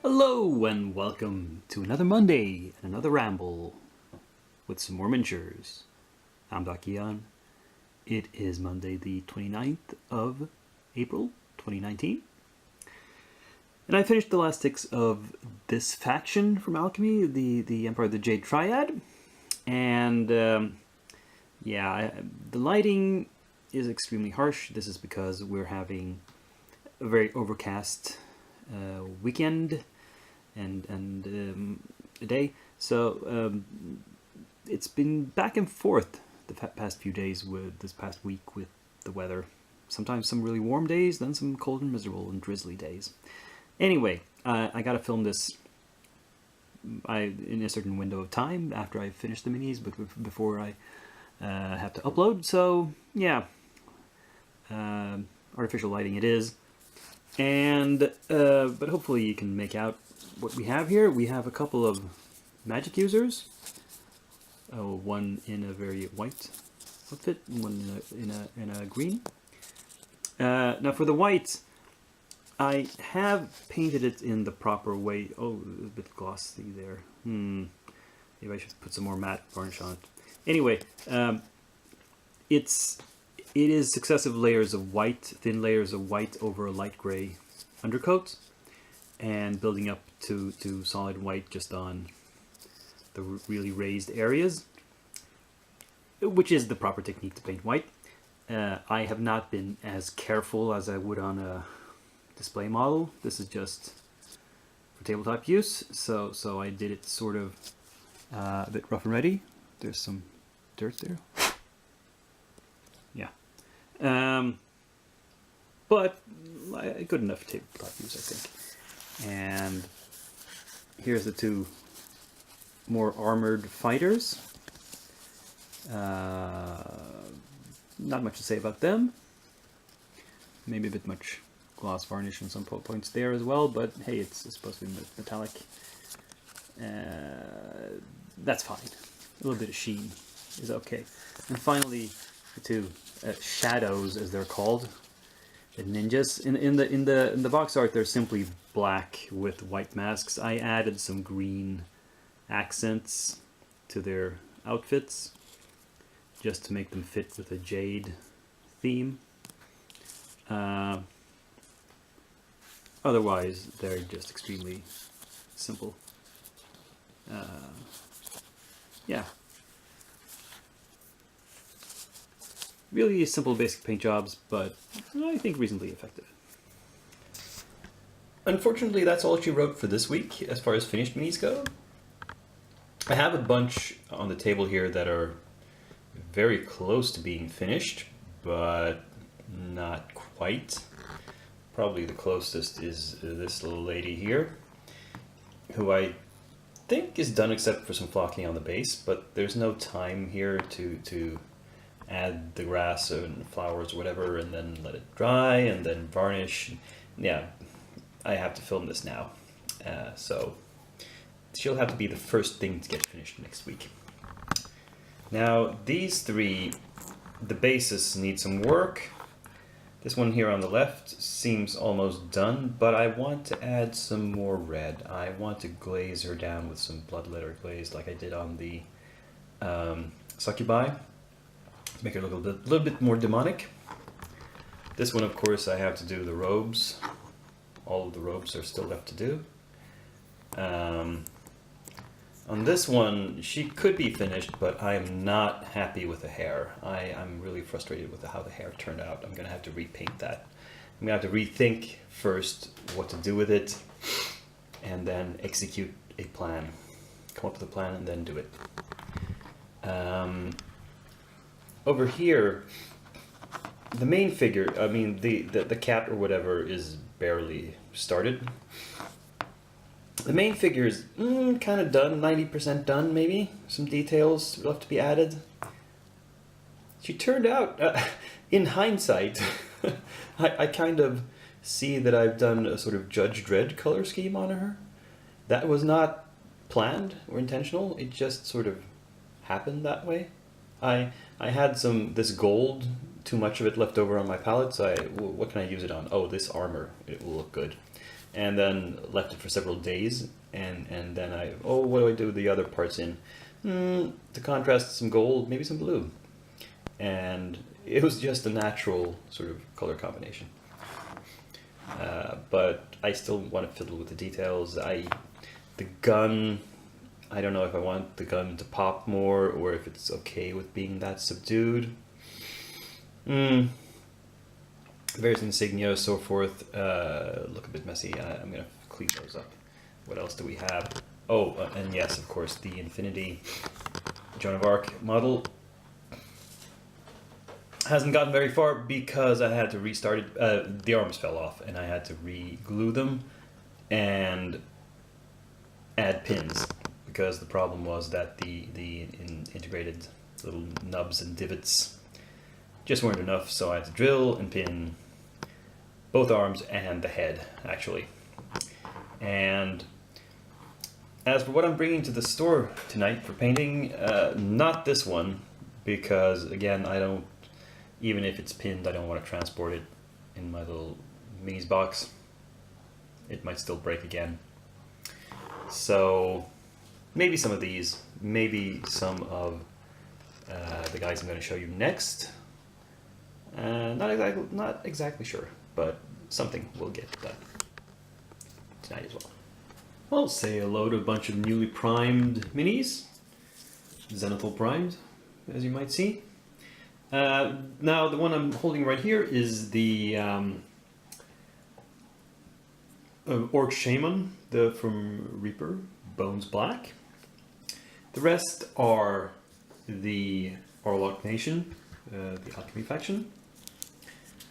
Hello and welcome to another Monday and another ramble with some more miniatures. I'm Doc Eon. It is Monday the 29th of April 2019. And I finished the last six of this faction from Alchemy, the Empire of the Jade Triad. And the lighting is extremely harsh. This is because we're having a very overcast weekend and a day. So it's been back and forth the past few days with this past week with the weather. Sometimes some really warm days, then some cold and miserable and drizzly days. Anyway, I got to film this in a certain window of time after I finish the minis, but before I have to upload. So yeah, artificial lighting it is. And but hopefully you can make out what we have here. We have a couple of magic users. One in a very white outfit, and one in a green. Now for the white, I have painted it in the proper way. Oh, it's a bit glossy there. Maybe I should put some more matte varnish on it. Anyway, it is successive layers of white, thin layers of white over a light gray undercoat, and building up to solid white just on the really raised areas, which is the proper technique to paint white. I have not been as careful as I would on a display model. This is just for tabletop use, so I did it sort of a bit rough and ready. There's some dirt there. Yeah. But good enough for tabletop use, I think. And here's the two more armored fighters. Not much to say about them. Maybe a bit much gloss varnish on some points there as well, but hey, it's supposed to be metallic. That's fine. A little bit of sheen is okay. And finally, the two shadows, as they're called, the ninjas. In the box art, they're simply black with white masks. I added some green accents to their outfits just to make them fit with a jade theme. Otherwise, they're just extremely simple. Yeah. Really simple, basic paint jobs, but I think reasonably effective. Unfortunately, that's all she wrote for this week as far as finished minis go. I have a bunch on the table here that are very close to being finished, but not quite. Probably the closest is this little lady here, who I think is done except for some flocking on the base, but there's no time here to add the grass and flowers or whatever and then let it dry and then varnish. Yeah, I have to film this now, so she'll have to be the first thing to get finished next week. Now these three, the bases need some work. This one here on the left seems almost done, but I want to add some more red. I want to glaze her down with some bloodletter glaze like I did on the succubi. Make her look a little bit more demonic. This one, of course, I have to do the robes. All of the robes are still left to do. On this one, she could be finished, but I am not happy with the hair. I'm really frustrated with how the hair turned out. I'm going to have to repaint that. I'm going to have to rethink first what to do with it, and then execute a plan. Come up with a plan and then do it. Over here, the main figure, I mean the cat or whatever, is barely started. The main figure is kind of done, 90% done maybe. Some details left to be added. She turned out, in hindsight, I kind of see that I've done a sort of Judge Dredd color scheme on her. That was not planned or intentional, it just sort of happened that way. I had this gold, too much of it left over on my palette, so what can I use it on? Oh, this armor, it will look good. and then left it for several days, and then what do I do the other parts in? To contrast some gold, maybe some blue, and it was just a natural sort of color combination. But I still want to fiddle with the details. The gun, I don't know if I want the gun to pop more or if it's okay with being that subdued. Various insignia, so forth, look a bit messy. I'm gonna clean those up. What else do we have? Oh, and yes, of course, the Infinity Joan of Arc model hasn't gotten very far because I had to restart it. The arms fell off and I had to re-glue them and add pins, because the problem was that the integrated little nubs and divots just weren't enough, so I had to drill and pin both arms and the head, actually. And as for what I'm bringing to the store tonight for painting, not this one, because again, I don't, even if it's pinned, I don't want to transport it in my little minis box. It might still break again. So maybe some of these, maybe some of the guys I'm going to show you next. Not exactly sure, but something will get done tonight as well. I'll say hello to a bunch of newly primed minis, zenithal primed, as you might see. Now the one I'm holding right here is the Orc Shaman, from Reaper, Bones Black. The rest are the Orlok Nation, the Alchemy faction,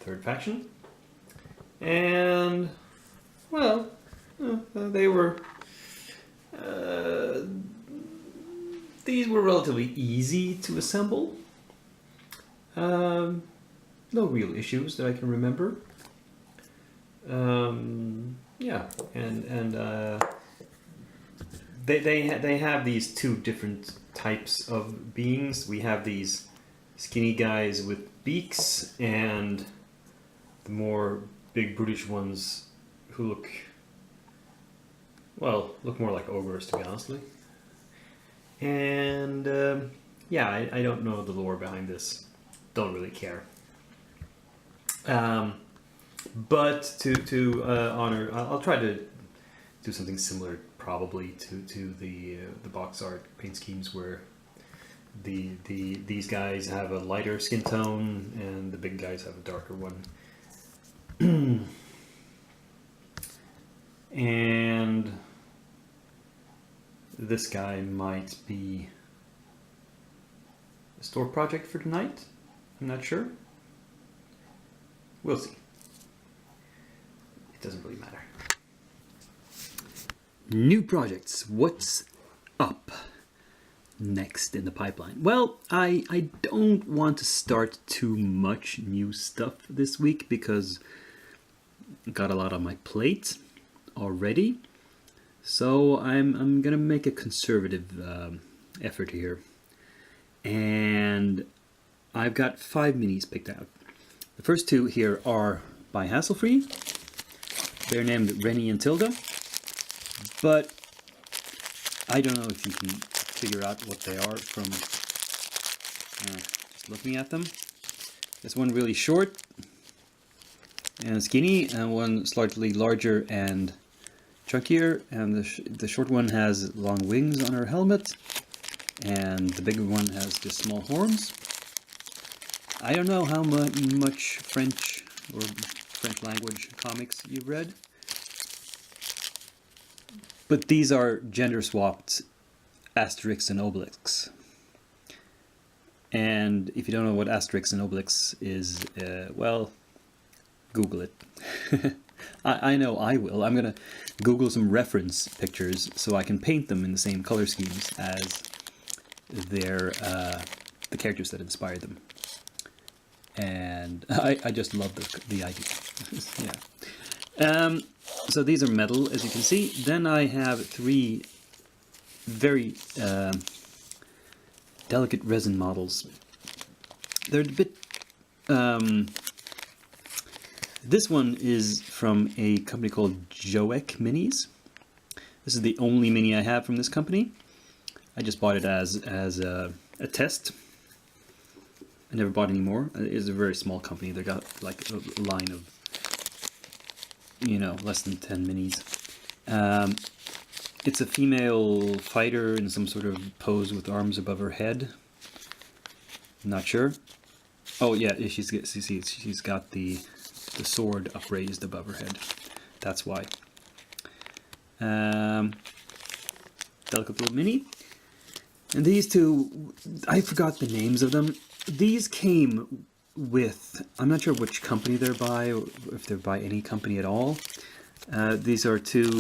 third faction, and well, they were these were relatively easy to assemble. No real issues that I can remember. Yeah, and they have these two different types of beings. We have these skinny guys with beaks, and the more big brutish ones who look more like ogres, to be honest. And yeah, I don't know the lore behind this. Don't really care. But to honor, I'll try to do something similar, probably to the box art paint schemes, where these guys have a lighter skin tone and the big guys have a darker one. And this guy might be a store project for tonight. I'm not sure. We'll see. It doesn't really matter. New projects. What's up next in the pipeline? Well, I don't want to start too much new stuff this week because I got a lot on my plate already. So I'm gonna make a conservative effort here. And I've got 5 minis picked out. The first 2 here are by Hasselfree. They're named Rennie and Tilda, but I don't know if you can figure out what they are from just looking at them. There's one really short and skinny, and one slightly larger and chunkier, and the short one has long wings on her helmet, and the bigger one has just small horns. I don't know how much French or French language comics you've read, but these are gender swapped Asterix and Obelix. And if you don't know what Asterix and Obelix is, well, Google it. I know I will. I'm gonna Google some reference pictures so I can paint them in the same color schemes as the characters that inspired them. And I just love the idea. Yeah. So these are metal, as you can see. Then I have 3 very delicate resin models. They're a bit This one is from a company called Joek Minis. This is the only mini I have from this company. I just bought it as a test. I never bought any more. It's a very small company. They got like a line of, you know, less than 10 minis. It's a female fighter in some sort of pose with arms above her head. Not sure. Oh yeah, she's got the sword upraised above her head. That's why. Delicate little mini. And these two, I forgot the names of them. These came with, I'm not sure which company they're by, or if they're by any company at all. These are two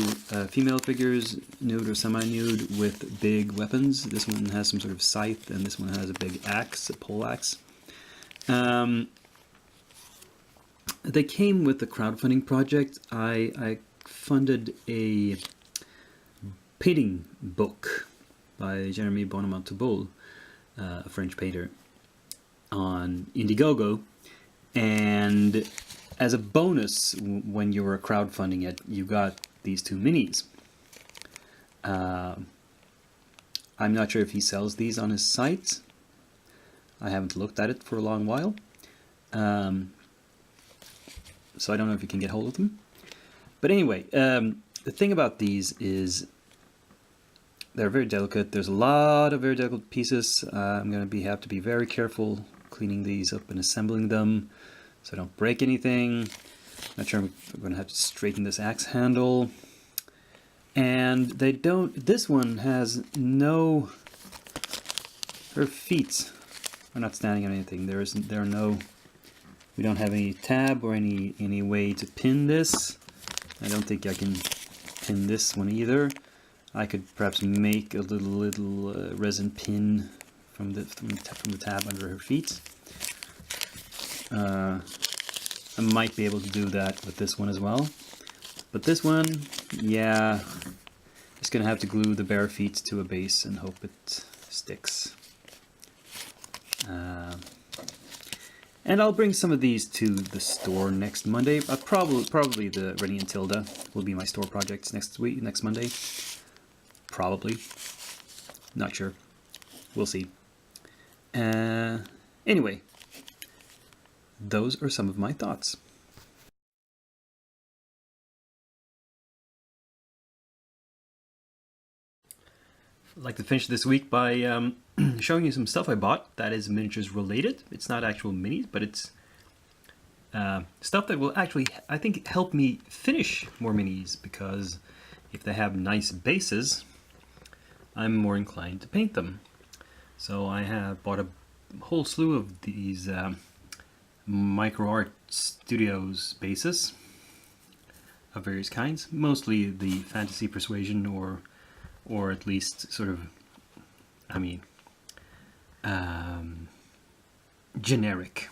female figures, nude or semi-nude, with big weapons. This one has some sort of scythe, and this one has a big axe, a pole axe. They came with the crowdfunding project. I funded a painting book by Jeremy Bonamont-Touboul, a French painter, on Indiegogo, and as a bonus, when you were crowdfunding it, you got these two minis. I'm not sure if he sells these on his site. I haven't looked at it for a long while. So I don't know if you can get hold of them. But anyway, the thing about these is they're very delicate. There's a lot of very delicate pieces. I'm going to have to be very careful cleaning these up and assembling them so I don't break anything. Not sure I'm going to have to straighten this axe handle. And they don't, this one has no, her feet are not standing on anything. There are no, we don't have any tab or any way to pin this. I don't think I can pin this one either. I could perhaps make a little resin pin from the tab under her feet. I might be able to do that with this one as well. But this one, yeah, just gonna have to glue the bare feet to a base and hope it sticks. And I'll bring some of these to the store next Monday. Probably the Rennie and Tilda will be my store projects next Monday. Probably. Not sure. We'll see. Anyway, those are some of my thoughts. I'd like to finish this week by showing you some stuff I bought that is miniatures related. It's not actual minis, but it's stuff that will actually, I think, help me finish more minis, because if they have nice bases, I'm more inclined to paint them. So I have bought a whole slew of these Micro Art Studios bases of various kinds, mostly the fantasy persuasion or at least sort of, I mean, generic.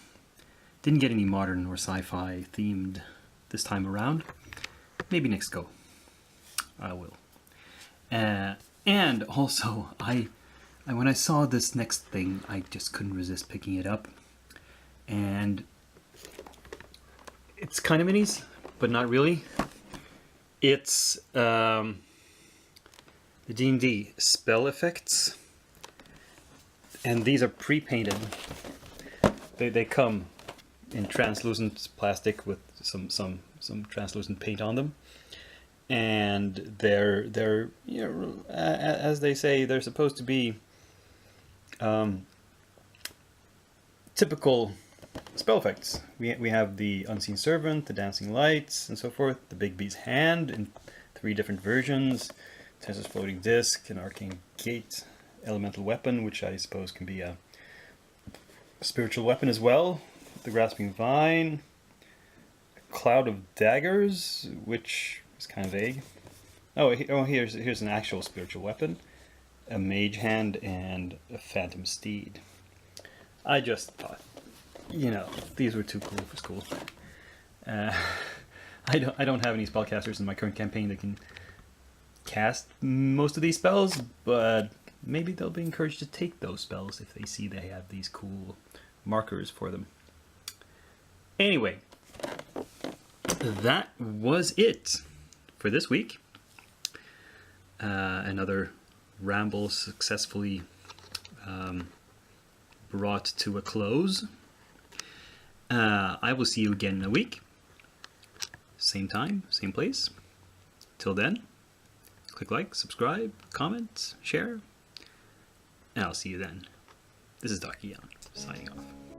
Didn't get any modern or sci-fi themed this time around. Maybe next go I will. And also, when I saw this next thing, I just couldn't resist picking it up. And it's kind of minis, but not really. It's the D&D spell effects, and these are pre-painted. They come in translucent plastic with some translucent paint on them, and they're you know, as they say, they're supposed to be typical spell effects. We have the Unseen Servant, the Dancing Lights, and so forth. The Big Bee's Hand in 3 different versions. Tensor's Floating Disc, an Arcane Gate, Elemental Weapon, which I suppose can be a spiritual weapon as well. The Grasping Vine, a Cloud of Daggers, which is kind of vague. Here's an actual spiritual weapon, a Mage Hand, and a Phantom Steed. I just thought, you know, these were too cool for school. I don't have any spellcasters in my current campaign that can cast most of these spells, but maybe they'll be encouraged to take those spells if they see they have these cool markers for them. Anyway, that was it for this week. Another ramble successfully brought to a close. I will see you again in a week. Same time, same place. Till then, click like, subscribe, comment, share, and I'll see you then. This is Doc Eon, signing off.